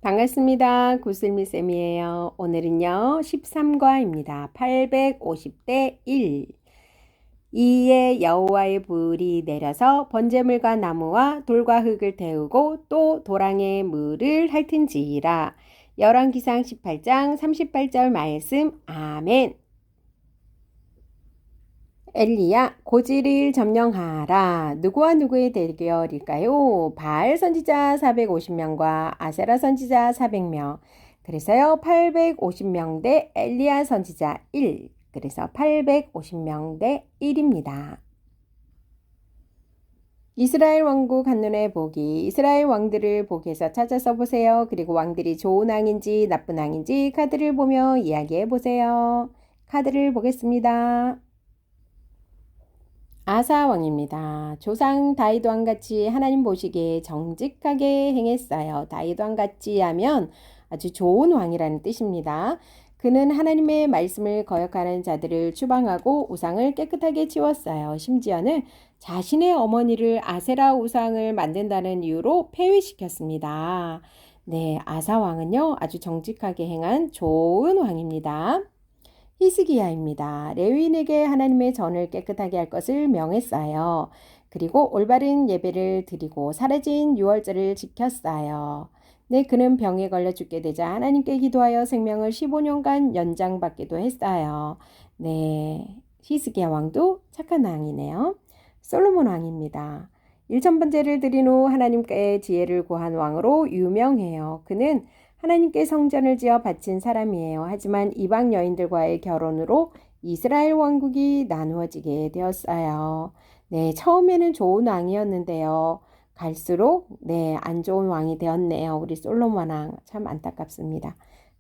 반갑습니다. 구슬미쌤이에요. 오늘은요, 13과입니다. 850대 1. 이에 여호와의 불이 내려서 번제물과 나무와 돌과 흙을 태우고 또 도랑의 물을 핥은지라. 열왕기상 18장 38절 말씀. 아멘. 엘리야 고지를 점령하라. 누구와 누구의 대결일까요? 바알 선지자 450명과 아세라 선지자 400명. 그래서요 850명 대 엘리야 선지자 1. 그래서 850명 대 1입니다. 이스라엘 왕국 한눈에 보기. 이스라엘 왕들을 보기에서 찾아서 보세요. 그리고 왕들이 좋은 왕인지 나쁜 왕인지 카드를 보며 이야기해 보세요. 카드를 보겠습니다. 아사 왕입니다. 조상 다윗 왕같이 하나님 보시기에 정직하게 행했어요. 다윗 왕같이 하면 아주 좋은 왕이라는 뜻입니다. 그는 하나님의 말씀을 거역하는 자들을 추방하고 우상을 깨끗하게 치웠어요. 심지어는 자신의 어머니를 아세라 우상을 만든다는 이유로 폐위시켰습니다. 네, 아사 왕은요, 아주 정직하게 행한 좋은 왕입니다. 히스기야입니다. 레위인에게 하나님의 전을 깨끗하게 할 것을 명했어요. 그리고 올바른 예배를 드리고 사라진 유월절을 지켰어요. 네, 그는 병에 걸려 죽게 되자 하나님께 기도하여 생명을 15년간 연장받기도 했어요. 네, 히스기야 왕도 착한 왕이네요. 솔로몬 왕입니다. 일천번제를 드린 후 하나님께 지혜를 구한 왕으로 유명해요. 그는 하나님께 성전을 지어 바친 사람이에요. 하지만 이방 여인들과의 결혼으로 이스라엘 왕국이 나누어지게 되었어요. 네, 처음에는 좋은 왕이었는데요. 갈수록 안 좋은 왕이 되었네요. 우리 솔로몬 왕 참 안타깝습니다.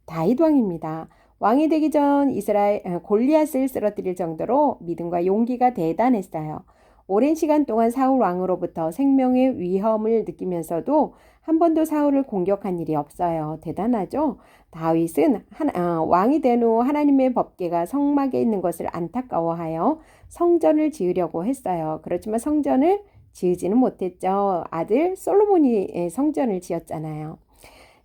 다윗 왕입니다. 왕이 되기 전 이스라엘 골리앗을 쓰러뜨릴 정도로 믿음과 용기가 대단했어요. 오랜 시간 동안 사울 왕으로부터 생명의 위험을 느끼면서도 한 번도 사울을 공격한 일이 없어요. 대단하죠? 다윗은 왕이 된 후 하나님의 법궤가 성막에 있는 것을 안타까워하여 성전을 지으려고 했어요. 그렇지만 성전을 지으지는 못했죠. 아들 솔로몬이 성전을 지었잖아요.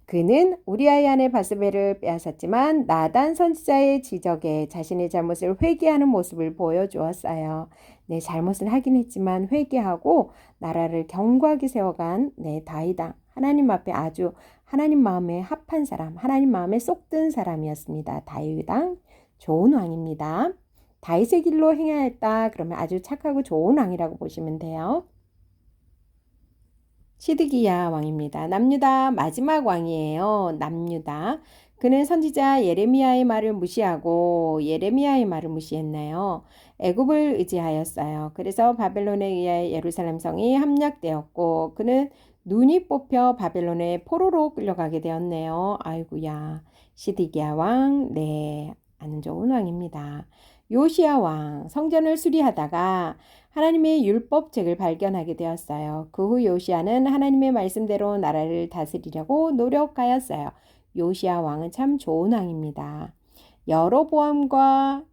그는 우리아의 아내 바스베를 빼앗았지만 나단 선지자의 지적에 자신의 잘못을 회개하는 모습을 보여주었어요. 네, 잘못을 하긴 했지만 회개하고 나라를 견고하게 세워간 다윗왕. 하나님 앞에 아주 하나님 마음에 합한 사람, 하나님 마음에 쏙 든 사람이었습니다. 다윗왕, 좋은 왕입니다. 다윗의 길로 행하였다 그러면 아주 착하고 좋은 왕이라고 보시면 돼요. 시드기야 왕입니다. 남유다 마지막 왕이에요. 남유다. 그는 선지자 예레미야의 말을 무시하고 예레미야의 말을 무시했나요? 애굽을 의지하였어요. 그래서 바벨론에 의해 예루살렘 성이 함락되었고 그는 눈이 뽑혀 바벨론에 포로로 끌려가게 되었네요. 아이고야. 시드기야 왕, 아는 좋은 왕입니다. 요시야 왕, 성전을 수리하다가 하나님의 율법책을 발견하게 되었어요. 그 후 요시야는 하나님의 말씀대로 나라를 다스리려고 노력하였어요. 요시야 왕은 참 좋은 왕입니다. 르호보암과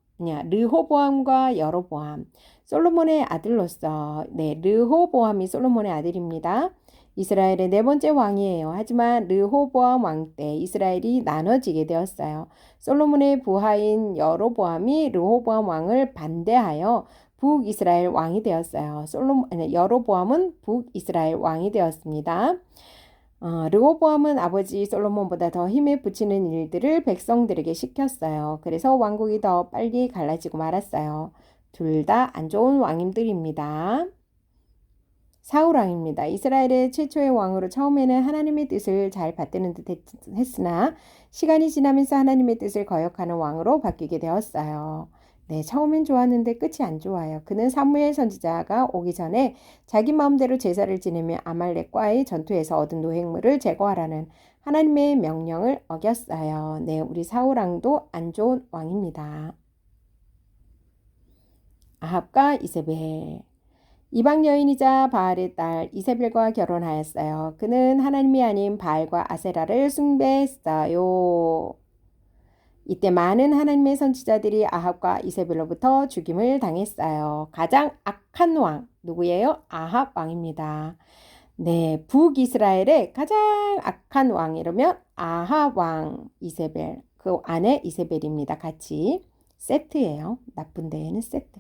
여로보암. 솔로몬의 아들로서 르호보암이 솔로몬의 아들입니다. 이스라엘의 네 번째 왕이에요. 하지만 르호보암 왕 때 이스라엘이 나눠지게 되었어요. 솔로몬의 부하인 여로보암이 르호보암 왕을 반대하여 북이스라엘 왕이 되었어요. 여로보암은 북이스라엘 왕이 되었습니다. 르호보암은 아버지 솔로몬보다 더 힘에 부치는 일들을 백성들에게 시켰어요. 그래서 왕국이 더 빨리 갈라지고 말았어요. 둘 다 안 좋은 왕님들입니다. 사울 왕입니다. 이스라엘의 최초의 왕으로 처음에는 하나님의 뜻을 잘 받드는 듯 했으나 시간이 지나면서 하나님의 뜻을 거역하는 왕으로 바뀌게 되었어요. 네, 처음엔 좋았는데 끝이 안 좋아요. 그는 사무엘 선지자가 오기 전에 자기 마음대로 제사를 지내며 아말렉과의 전투에서 얻은 노획물을 제거하라는 하나님의 명령을 어겼어요. 네, 우리 사울 왕도 안 좋은 왕입니다. 아합과 이세벨. 이방 여인이자 바알의 딸 이세벨과 결혼하였어요. 그는 하나님이 아닌 바알과 아세라를 숭배했어요. 이때 많은 하나님의 선지자들이 아합과 이세벨로부터 죽임을 당했어요. 가장 악한 왕 누구예요? 아합 왕입니다. 네, 북이스라엘의 가장 악한 왕 이러면 아합 왕 이세벨, 그 안에 이세벨입니다. 같이 세트예요. 나쁜 데에는 세트.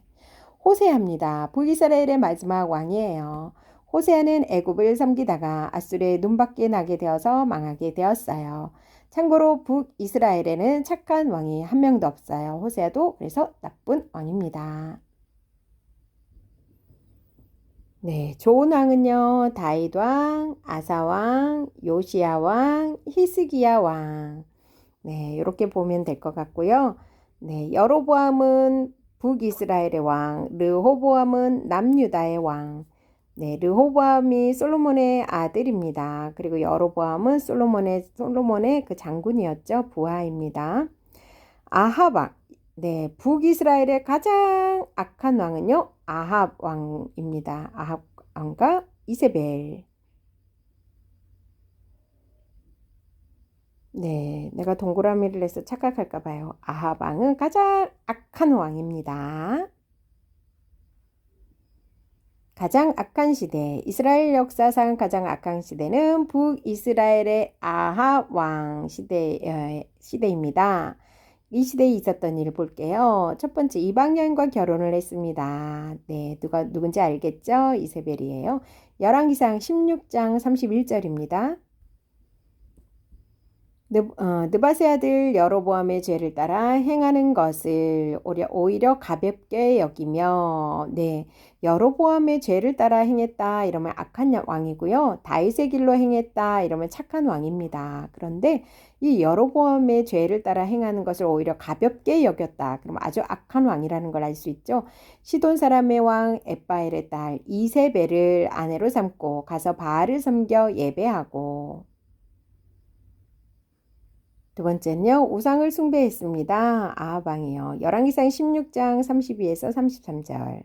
호세아입니다. 북이스라엘의 마지막 왕이에요. 호세아는 애굽을 섬기다가 아수르의 눈밖에 나게 되어서 망하게 되었어요. 참고로 북이스라엘에는 착한 왕이 한 명도 없어요. 호세아도 그래서 나쁜 왕입니다. 네, 좋은 왕은요, 다윗 왕, 아사 왕, 요시야 왕, 히스기야 왕. 네, 이렇게 보면 될 것 같고요. 네, 여로보암은 북이스라엘의 왕, 르호보암은 남유다의 왕. 네, 르호보암이 솔로몬의 아들입니다. 그리고 여로보암은 솔로몬의 그 장군이었죠. 부하입니다. 아합 왕. 네, 북이스라엘의 가장 악한 왕은요, 아합 왕입니다. 아합 왕과 이세벨. 네, 내가 동그라미를 내서 착각할까 봐요. 아합 왕은 가장 악한 왕입니다. 가장 악한 시대, 이스라엘 역사상 가장 악한 시대는 북이스라엘의 아합 왕 시대입니다. 이 시대에 있었던 일을 볼게요. 첫 번째, 이방 여인과 결혼을 했습니다. 네, 누군지 알겠죠? 이세벨이에요. 열왕기상 16장 31절입니다. 느바세 아들 여로보암의 죄를 따라 행하는 것을 오히려 가볍게 여기며, 네, 여로보암의 죄를 따라 행했다 이러면 악한 왕이고요. 다윗의 길로 행했다 이러면 착한 왕입니다. 그런데 이 여로보암의 죄를 따라 행하는 것을 오히려 가볍게 여겼다. 그럼 아주 악한 왕이라는 걸 알 수 있죠. 시돈 사람의 왕 엣바엘의 딸 이세벨을 아내로 삼고 가서 바알을 섬겨 예배하고, 두 번째는요, 우상을 숭배했습니다. 아합 왕이요. 열왕기상 16장 32에서 33절.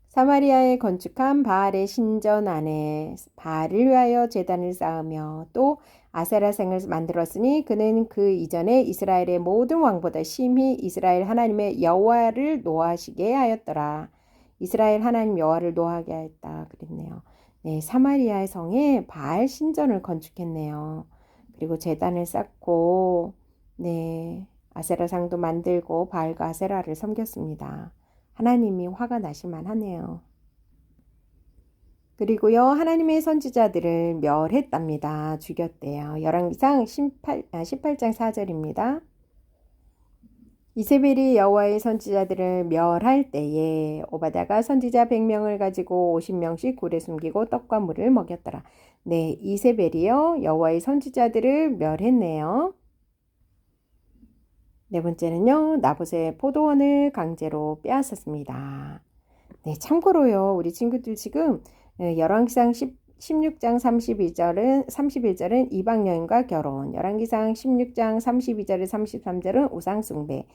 사마리아에 건축한 바알의 신전 안에 바알을 위하여 제단을 쌓으며 또 아세라상을 만들었으니 그는 그 이전에 이스라엘의 모든 왕보다 심히 이스라엘 하나님의 여호와를 노하시게 하였더라. 이스라엘 하나님 여호와를 노하게 하였다 그랬네요. 네, 사마리아의 성에 바알 신전을 건축했네요. 그리고 제단을 쌓고, 네, 아세라상도 만들고 바알과 아세라를 섬겼습니다. 하나님이 화가 나실만 하네요. 그리고요, 하나님의 선지자들을 멸했답니다. 죽였대요. 열왕기상 18장 4절입니다. 이세벨이 여호와의 선지자들을 멸할 때에 오바다가 선지자 100명을 가지고 50명씩 굴에 숨기고 떡과 물을 먹였더라. 네, 이세벨이요, 여호와의 선지자들을 멸했네요. 네 번째는요, 나봇의 포도원을 강제로 빼앗았습니다. 네, 참고로요, 우리 친구들 지금 열왕기상 16장 31절은 이방 여인과 결혼, 열왕기상 16장 32절에 33절은 우상 숭배,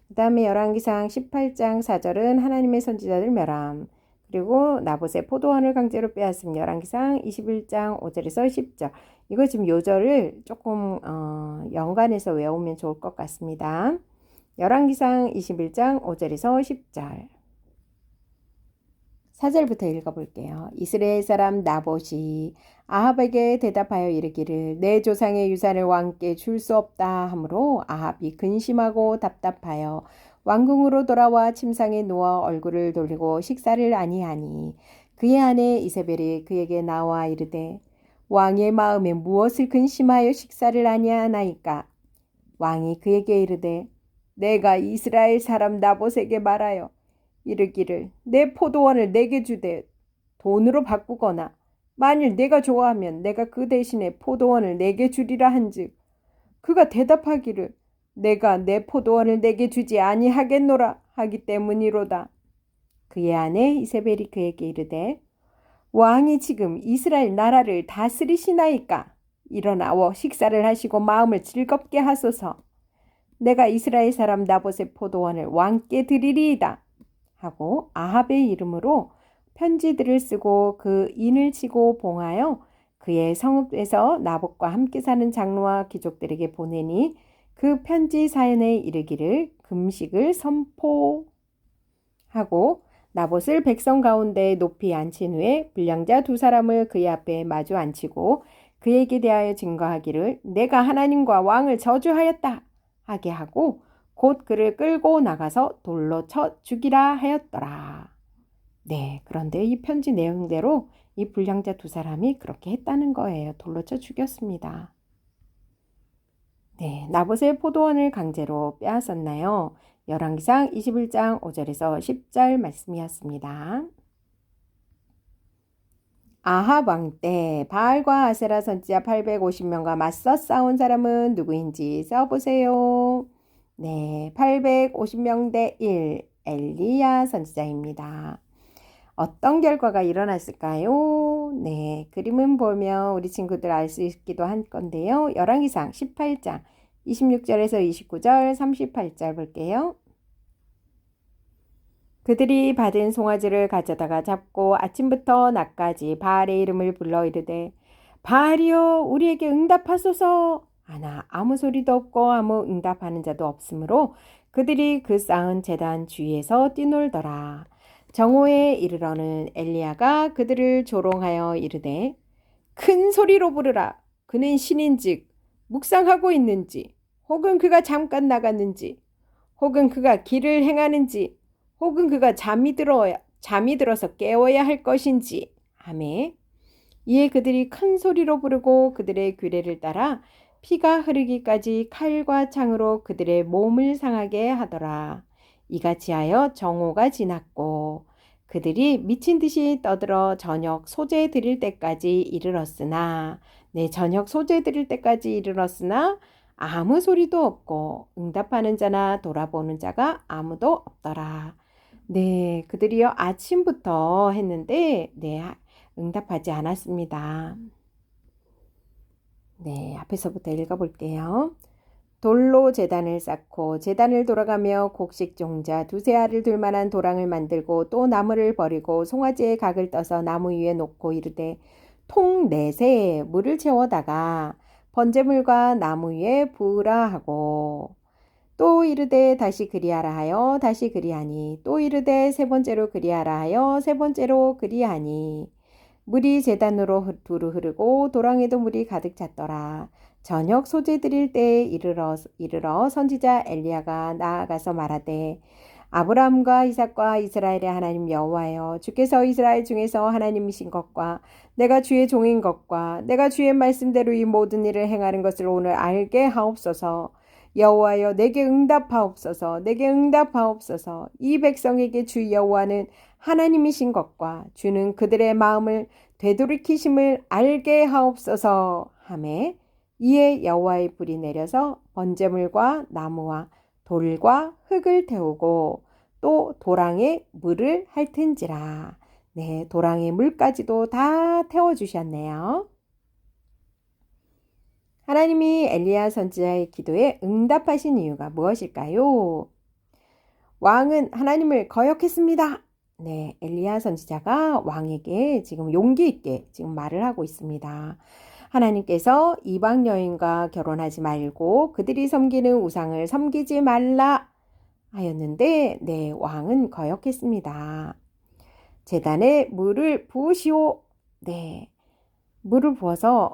그 다음에 열왕기상 18장 4절은 하나님의 선지자들 멸함, 그리고 나봇의 포도원을 강제로 빼앗음, 열왕기상 21장 5절에서 10절. 이거 지금 요절을 조금 연관해서 외우면 좋을 것 같습니다. 열왕기상 21장 5절에서 10절. 4절부터 읽어볼게요. 이스라엘 사람 나봇이 아합에게 대답하여 이르기를 내 조상의 유산을 왕께 줄 수 없다 하므로 아합이 근심하고 답답하여 왕궁으로 돌아와 침상에 누워 얼굴을 돌리고 식사를 아니하니 그의 아내 이세벨이 그에게 나와 이르되 왕의 마음에 무엇을 근심하여 식사를 아니하나이까. 왕이 그에게 이르되 내가 이스라엘 사람 나봇에게 말하여 이르기를 내 포도원을 내게 주되 돈으로 바꾸거나 만일 내가 좋아하면 내가 그 대신에 포도원을 내게 주리라 한즉 그가 대답하기를 내가 내 포도원을 내게 주지 아니하겠노라 하기 때문이로다. 그의 아내 이세벨이 그에게 이르되 왕이 지금 이스라엘 나라를 다스리시나이까. 일어나워 식사를 하시고 마음을 즐겁게 하소서. 내가 이스라엘 사람 나봇의 포도원을 왕께 드리리이다. 하고 아합의 이름으로 편지들을 쓰고 그 인을 치고 봉하여 그의 성읍에서 나봇과 함께 사는 장로와 귀족들에게 보내니 그 편지 사연에 이르기를 금식을 선포하고 나봇을 백성 가운데 높이 앉힌 후에 불량자 두 사람을 그의 앞에 마주 앉히고 그에게 대하여 증거하기를 내가 하나님과 왕을 저주하였다 하게 하고 곧 그를 끌고 나가서 돌로 쳐 죽이라 하였더라. 네, 그런데 이 편지 내용대로 이 불량자 두 사람이 그렇게 했다는 거예요. 돌로 쳐 죽였습니다. 네, 나봇의 포도원을 강제로 빼앗았나요? 열왕기상 21장 5절에서 10절 말씀이었습니다. 아합 왕 때 바알과 아세라 선지자 850명과 맞서 싸운 사람은 누구인지 써보세요. 네, 850명 대 1, 엘리야 선지자입니다. 어떤 결과가 일어났을까요? 네, 그림은 보면 우리 친구들 알 수 있기도 한 건데요. 열왕기상 18장 26절에서 29절, 38절 볼게요. 그들이 받은 송아지를 가져다가 잡고 아침부터 낮까지 바알의 이름을 불러 이르되 바알이여 우리에게 응답하소서 하나 아무 소리도 없고 아무 응답하는 자도 없으므로 그들이 그 쌓은 제단 주위에서 뛰놀더라. 정오에 이르러는 엘리야가 그들을 조롱하여 이르되 큰 소리로 부르라. 그는 신인즉 묵상하고 있는지 혹은 그가 잠깐 나갔는지 혹은 그가 길을 행하는지 혹은 그가 잠이 들어서 깨워야 할 것인지 하매 이에 그들이 큰 소리로 부르고 그들의 규례를 따라 피가 흐르기까지 칼과 창으로 그들의 몸을 상하게 하더라. 이같이 하여 정오가 지났고 그들이 미친 듯이 떠들어 저녁 소재 드릴 때까지 이르렀으나 저녁 소재 드릴 때까지 이르렀으나 아무 소리도 없고 응답하는 자나 돌아보는 자가 아무도 없더라. 네, 그들이요 아침부터 했는데 응답하지 않았습니다. 네, 앞에서부터 읽어볼게요. 돌로 제단을 쌓고 제단을 돌아가며 곡식 종자 두세 알을 둘 만한 도랑을 만들고 또 나무를 버리고 송아지의 각을 떠서 나무 위에 놓고 이르되 통 넷에 물을 채워다가 번제물과 나무 위에 부으라 하고 또 이르되 다시 그리하라 하여 다시 그리하니 또 이르되 세 번째로 그리하라 하여 세 번째로 그리하니 물이 제단으로 두루 흐르고 도랑에도 물이 가득 찼더라. 저녁 소재 드릴 때에 이르러 선지자 엘리야가 나아가서 말하되 아브라함과 이삭과 이스라엘의 하나님 여호와여 주께서 이스라엘 중에서 하나님이신 것과 내가 주의 종인 것과 내가 주의 말씀대로 이 모든 일을 행하는 것을 오늘 알게 하옵소서. 여호와여 내게 응답하옵소서. 내게 응답하옵소서. 이 백성에게 주 여호와는 하나님이신 것과 주는 그들의 마음을 되돌이키심을 알게 하옵소서 하매 이에 여호와의 불이 내려서 번제물과 나무와 돌과 흙을 태우고 또 도랑에 물을 핥은지라. 네, 도랑의 물까지도 다 태워주셨네요. 하나님이 엘리야 선지자의 기도에 응답하신 이유가 무엇일까요? 왕은 하나님을 거역했습니다. 네, 엘리야 선지자가 왕에게 지금 용기 있게 지금 말을 하고 있습니다. 하나님께서 이방 여인과 결혼하지 말고 그들이 섬기는 우상을 섬기지 말라 하였는데 왕은 거역했습니다. 제단에 물을 부으시오. 네, 물을 부어서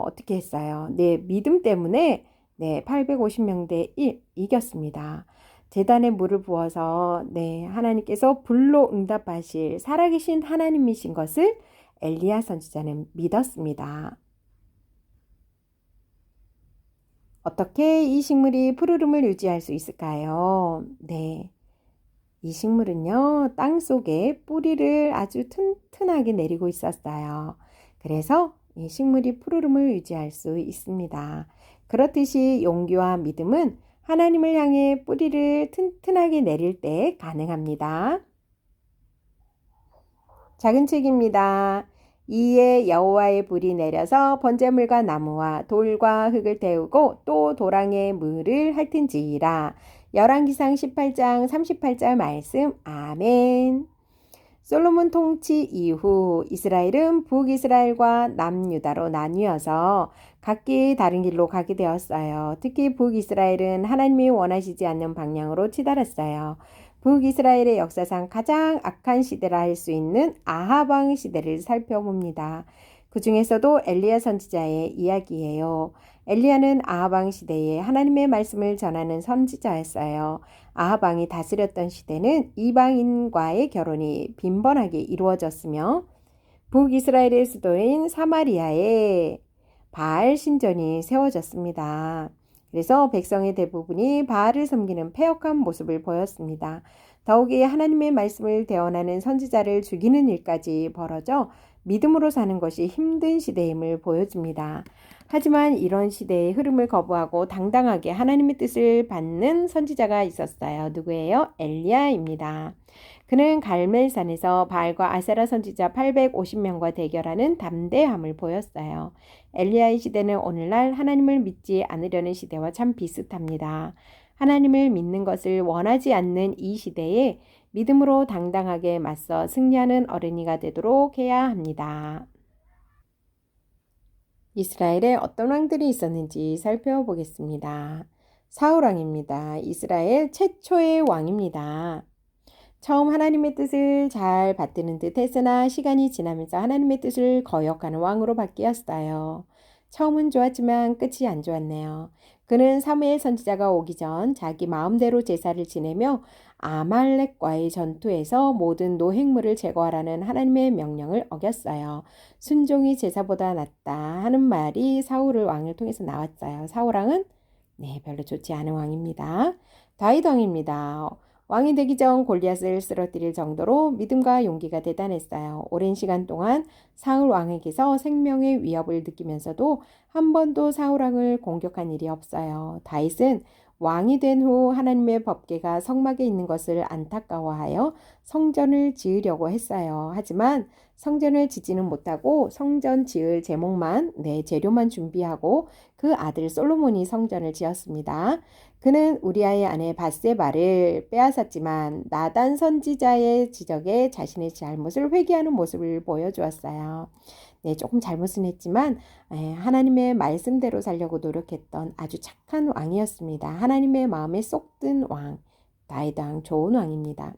어떻게 했어요? 믿음 때문에 850명 대 1 이겼습니다. 제단에 물을 부어서 하나님께서 불로 응답하실 살아계신 하나님이신 것을 엘리야 선지자는 믿었습니다. 어떻게 이 식물이 푸르름을 유지할 수 있을까요? 이 식물은요, 땅 속에 뿌리를 아주 튼튼하게 내리고 있었어요. 그래서 이 식물이 푸르름을 유지할 수 있습니다. 그렇듯이 용기와 믿음은 하나님을 향해 뿌리를 튼튼하게 내릴 때 가능합니다. 작은 책입니다. 이에 여호와의 불이 내려서 번제물과 나무와 돌과 흙을 태우고 또 도랑에 물을 핥은지라. 열왕기상 18장 38절 말씀. 아멘. 솔로몬 통치 이후 이스라엘은 북이스라엘과 남유다로 나뉘어서 각기 다른 길로 가게 되었어요. 특히 북이스라엘은 하나님이 원하시지 않는 방향으로 치달았어요. 북이스라엘의 역사상 가장 악한 시대라 할 수 있는 아합 왕 시대를 살펴봅니다. 그 중에서도 엘리야 선지자의 이야기예요. 엘리야는 아합 왕 시대에 하나님의 말씀을 전하는 선지자였어요. 아합 왕이 다스렸던 시대는 이방인과의 결혼이 빈번하게 이루어졌으며 북이스라엘의 수도인 사마리아에 바알 신전이 세워졌습니다. 그래서 백성의 대부분이 바알을 섬기는 패역한 모습을 보였습니다. 더욱이 하나님의 말씀을 대언하는 선지자를 죽이는 일까지 벌어져 믿음으로 사는 것이 힘든 시대임을 보여줍니다. 하지만 이런 시대의 흐름을 거부하고 당당하게 하나님의 뜻을 받는 선지자가 있었어요. 누구예요? 엘리야입니다. 그는 갈멜산에서 바알과 아세라 선지자 850명과 대결하는 담대함을 보였어요. 엘리야의 시대는 오늘날 하나님을 믿지 않으려는 시대와 참 비슷합니다. 하나님을 믿는 것을 원하지 않는 이 시대에 믿음으로 당당하게 맞서 승리하는 어린이가 되도록 해야 합니다. 이스라엘에 어떤 왕들이 있었는지 살펴보겠습니다. 사울 왕입니다. 이스라엘 최초의 왕입니다. 처음 하나님의 뜻을 잘 받드는 듯 했으나 시간이 지나면서 하나님의 뜻을 거역하는 왕으로 바뀌었어요. 처음은 좋았지만 끝이 안 좋았네요. 그는 사무엘 선지자가 오기 전 자기 마음대로 제사를 지내며 아말렉과의 전투에서 모든 노획물을 제거하라는 하나님의 명령을 어겼어요. 순종이 제사보다 낫다 하는 말이 사울 왕을 통해서 나왔어요. 사울 왕은 별로 좋지 않은 왕입니다. 다윗 왕입니다. 왕이 되기 전 골리앗을 쓰러뜨릴 정도로 믿음과 용기가 대단했어요. 오랜 시간 동안 사울 왕에게서 생명의 위협을 느끼면서도 한 번도 사울 왕을 공격한 일이 없어요. 다윗은 왕이 된 후 하나님의 법궤가 성막에 있는 것을 안타까워하여 성전을 지으려고 했어요. 하지만 성전을 짓지는 못하고 성전 지을 재료만 준비하고 그 아들 솔로몬이 성전을 지었습니다. 그는 우리아의 아내 밧세바를 빼앗았지만 나단 선지자의 지적에 자신의 잘못을 회개하는 모습을 보여주었어요. 조금 잘못은 했지만 하나님의 말씀대로 살려고 노력했던 아주 착한 왕이었습니다. 하나님의 마음에 쏙 든 왕, 다윗 왕 좋은 왕입니다.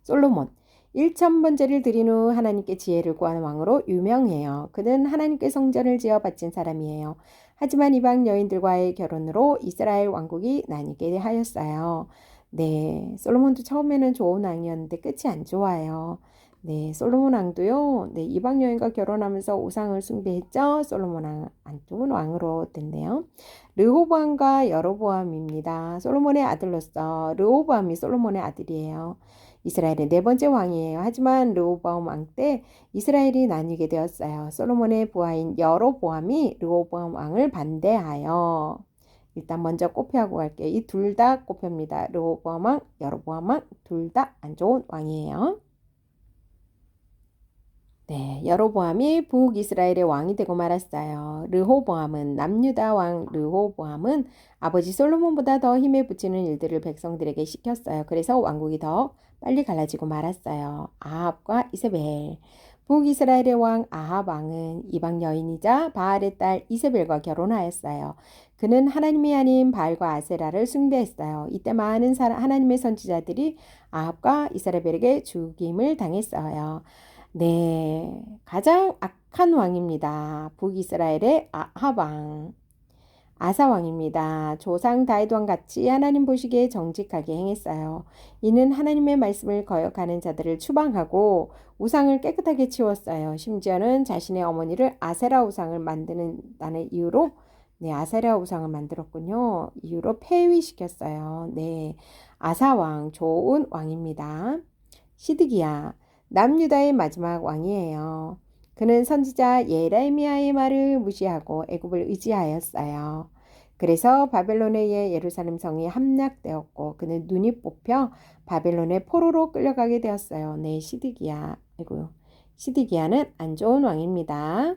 솔로몬 1,000번제를 드린 후 하나님께 지혜를 구하는 왕으로 유명해요. 그는 하나님께 성전을 지어 바친 사람이에요. 하지만 이방 여인들과의 결혼으로 이스라엘 왕국이 나뉘게 하였어요. 솔로몬도 처음에는 좋은 왕이었는데 끝이 안 좋아요. 솔로몬 왕도요. 이방 여인과 결혼하면서 우상을 숭배했죠. 솔로몬 왕 안쪽은 왕으로 됐네요. 르호보암과 여로보암입니다. 솔로몬의 아들로서 르호보암이 솔로몬의 아들이에요. 이스라엘의 4번째 왕이에요. 하지만 르호보암 왕 때 이스라엘이 나뉘게 되었어요. 솔로몬의 부하인 여로보암이 르호보암 왕을 반대하여 일단 먼저 꼽혀하고 갈게요. 이 둘 다 꼽힙니다. 르호보암 왕, 여로보암 왕 둘 다 안 좋은 왕이에요. 여로보암이 북이스라엘의 왕이 되고 말았어요. 르호보암은 남유다 왕 르호보암은 아버지 솔로몬보다 더 힘에 부치는 일들을 백성들에게 시켰어요. 그래서 왕국이 더 빨리 갈라지고 말았어요. 아합과 이세벨. 북이스라엘의 왕 아합 왕은 이방 여인이자 바알의 딸 이세벨과 결혼하였어요. 그는 하나님이 아닌 바알과 아세라를 숭배했어요. 이때 많은 하나님의 선지자들이 아합과 이세벨에게 죽임을 당했어요. 가장 악한 왕입니다. 북이스라엘의 아합 왕. 아사 왕입니다. 조상 다윗 왕 같이 하나님 보시기에 정직하게 행했어요. 이는 하나님의 말씀을 거역하는 자들을 추방하고 우상을 깨끗하게 치웠어요. 심지어는 자신의 어머니를 아세라 우상을 만드는다는 이유로 아세라 우상을 만들었군요. 이유로 폐위시켰어요. 아사 왕 좋은 왕입니다. 시드기야 남유다의 마지막 왕이에요. 그는 선지자 예레미야의 말을 무시하고 애굽을 의지하였어요. 그래서 바벨론에 의해 예루살렘 성이 함락되었고 그는 눈이 뽑혀 바벨론의 포로로 끌려가게 되었어요. 시드기야는 안 좋은 왕입니다.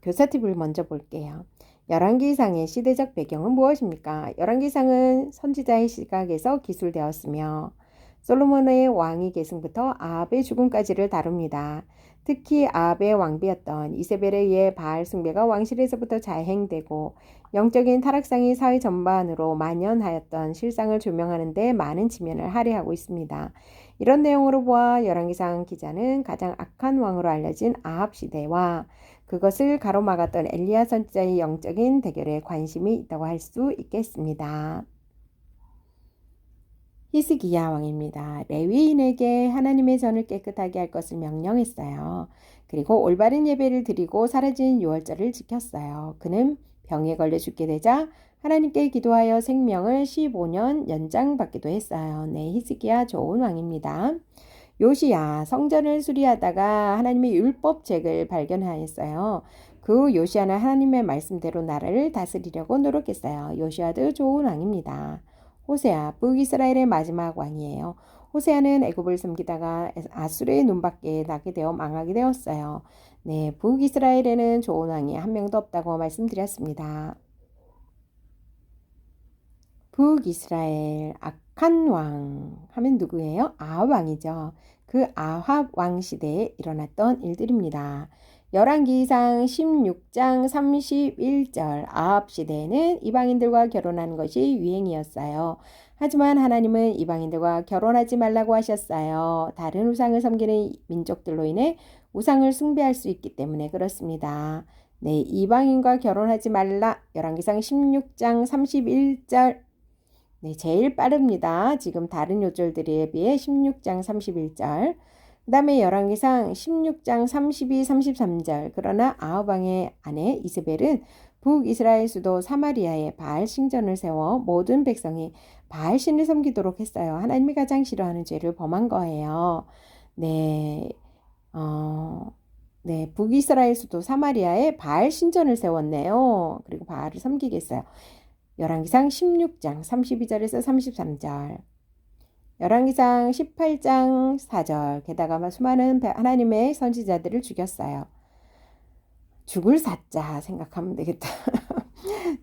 교사 팁을 먼저 볼게요. 열왕기상의 시대적 배경은 무엇입니까? 열왕기상은 선지자의 시각에서 기술되었으며 솔로몬의 왕위 계승부터 아합의 죽음까지를 다룹니다. 특히 아합의 왕비였던 이세벨에 의해 바알 숭배가 왕실에서부터 자행되고 영적인 타락상이 사회 전반으로 만연하였던 실상을 조명하는 데 많은 지면을 할애하고 있습니다. 이런 내용으로 보아 열왕기상 기자는 가장 악한 왕으로 알려진 아합 시대와 그것을 가로막았던 엘리야 선지자의 영적인 대결에 관심이 있다고 할 수 있겠습니다. 히스기야 왕입니다. 레위인에게 하나님의 전을 깨끗하게 할 것을 명령했어요. 그리고 올바른 예배를 드리고 사라진 유월절을 지켰어요. 그는 병에 걸려 죽게 되자 하나님께 기도하여 생명을 15년 연장받기도 했어요. 네, 히스기야 좋은 왕입니다. 요시야 성전을 수리하다가 하나님의 율법책을 발견하였어요. 그 요시야는 하나님의 말씀대로 나라를 다스리려고 노력했어요. 요시야도 좋은 왕입니다. 호세아, 북이스라엘의 마지막 왕이에요. 호세아는 애굽을 섬기다가 아수르의 눈밖에 나게 되어 망하게 되었어요. 네, 북이스라엘에는 좋은 왕이 한 명도 없다고 말씀드렸습니다. 북이스라엘 악한 왕 하면 누구예요? 아합 왕이죠. 그 아합 왕 시대에 일어났던 일들입니다. 열왕기상 16장 31절 아합 시대에는 이방인들과 결혼하는 것이 유행이었어요. 하지만 하나님은 이방인들과 결혼하지 말라고 하셨어요. 다른 우상을 섬기는 민족들로 인해 우상을 숭배할 수 있기 때문에 그렇습니다. 네, 이방인과 결혼하지 말라. 열왕기상 16장 31절. 네, 제일 빠릅니다. 지금 다른 요절들에 비해 16장 31절. 그 다음에 열왕기상 16장 32, 33절. 그러나 아합 왕의 아내 이세벨은 북이스라엘 수도 사마리아에 바알 신전을 세워 모든 백성이 바알 신을 섬기도록 했어요. 하나님이 가장 싫어하는 죄를 범한 거예요. 네, 네, 북이스라엘 수도 사마리아에 바알 신전을 세웠네요. 그리고 바알을 섬기겠어요. 열왕기상 16장 32절에서 33절. 열왕기상 18장 4절. 게다가 수많은 하나님의 선지자들을 죽였어요. 죽을 사자 생각하면 되겠다.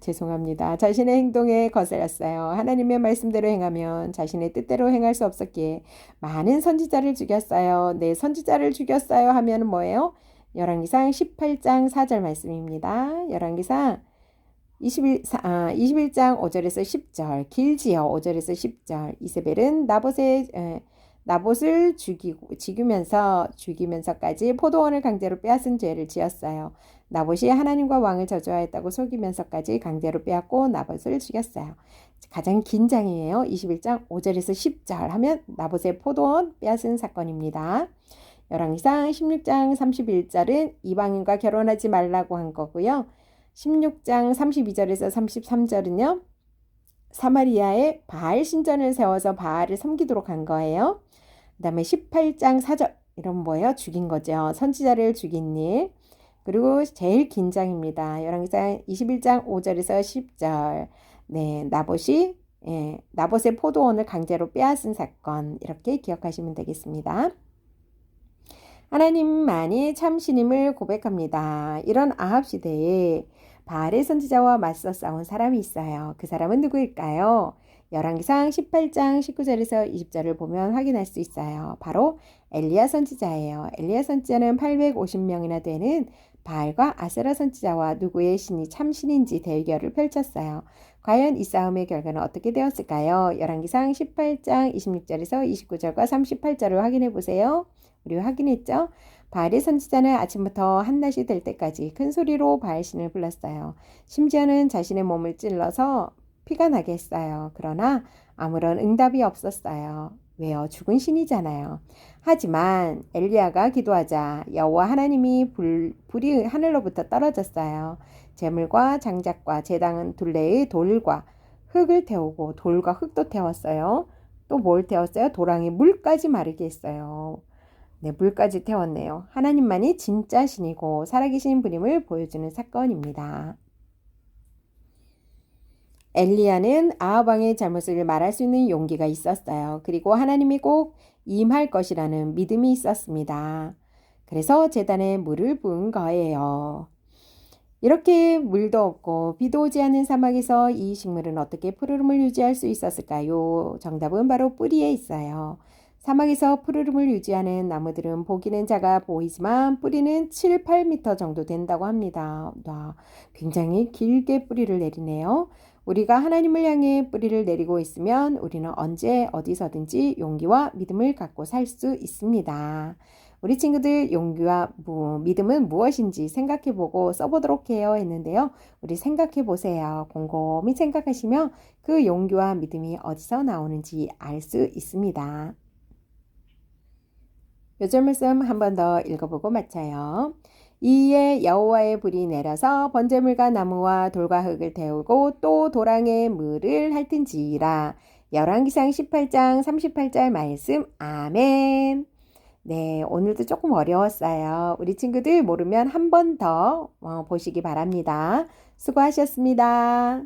죄송합니다. 자신의 행동에 거슬렸어요. 하나님의 말씀대로 행하면 자신의 뜻대로 행할 수 없었기에 많은 선지자를 죽였어요. 네, 선지자를 죽였어요 하면 뭐예요? 열왕기상 18장 4절 말씀입니다. 열왕기상 21장 5절에서 10절 길지요. 5절에서 10절 이세벨은 나봇을 죽이면서까지 포도원을 강제로 빼앗은 죄를 지었어요. 나봇이 하나님과 왕을 저주하였다고 속이면서까지 강제로 빼앗고 나봇을 죽였어요. 가장 긴 장이에요. 21장 5절에서 10절 하면 나봇의 포도원 빼앗은 사건입니다. 열왕기상 16장 31절은 이방인과 결혼하지 말라고 한 거고요. 16장 32절에서 33절은요. 사마리아에 바알 신전을 세워서 바알을 섬기도록 한 거예요. 그 다음에 18장 4절 이런 뭐예요? 죽인 거죠. 선지자를 죽인 일. 그리고 제일 긴 장입니다. 열왕기상 21장 5절에서 10절. 네, 나봇의 포도원을 강제로 빼앗은 사건 이렇게 기억하시면 되겠습니다. 하나님만이 참신임을 고백합니다. 이런 아합 시대에 바알의 선지자와 맞서 싸운 사람이 있어요. 그 사람은 누구일까요? 열왕기상 18장 19절에서 20절을 보면 확인할 수 있어요. 바로 엘리야 선지자예요. 엘리야 선지자는 850명이나 되는 바알과 아세라 선지자와 누구의 신이 참신인지 대결을 펼쳤어요. 과연 이 싸움의 결과는 어떻게 되었을까요? 열왕기상 18장 26절에서 29절과 38절을 확인해 보세요. 우리 확인했죠? 바알의 선지자는 아침부터 한낮이 될 때까지 큰 소리로 바알신을 불렀어요. 심지어는 자신의 몸을 찔러서 피가 나게 했어요. 그러나 아무런 응답이 없었어요. 왜요? 죽은 신이잖아요. 하지만 엘리야가 기도하자 여호와 하나님이 불이 하늘로부터 떨어졌어요. 제물과 장작과 제당 둘레의 돌과 흙을 태우고 돌과 흙도 태웠어요. 또 뭘 태웠어요? 도랑이 물까지 마르게 했어요. 네, 물까지 태웠네요. 하나님만이 진짜 신이고 살아계신 분임을 보여주는 사건입니다. 엘리야는 아합 왕의 잘못을 말할 수 있는 용기가 있었어요. 그리고 하나님이 꼭 임할 것이라는 믿음이 있었습니다. 그래서 제단에 물을 부은 거예요. 이렇게 물도 없고 비도 오지 않는 사막에서 이 식물은 어떻게 푸르름을 유지할 수 있었을까요? 정답은 바로 뿌리에 있어요. 사막에서 푸르름을 유지하는 나무들은 보기는 작아 보이지만 뿌리는 7, 8m 정도 된다고 합니다. 와, 굉장히 길게 뿌리를 내리네요. 우리가 하나님을 향해 뿌리를 내리고 있으면 우리는 언제 어디서든지 용기와 믿음을 갖고 살 수 있습니다. 우리 친구들 용기와 믿음은 무엇인지 생각해보고 써보도록 해요 했는데요. 우리 생각해보세요. 곰곰이 생각하시면 그 용기와 믿음이 어디서 나오는지 알 수 있습니다. 요절 말씀 한 번 더 읽어보고 마쳐요. 이에 여호와의 불이 내려서 번제물과 나무와 돌과 흙을 태우고 또 도랑에 물을 핥은지라. 열왕기상 18장 38절 말씀. 아멘. 네, 오늘도 조금 어려웠어요. 우리 친구들 모르면 한 번 더 보시기 바랍니다. 수고하셨습니다.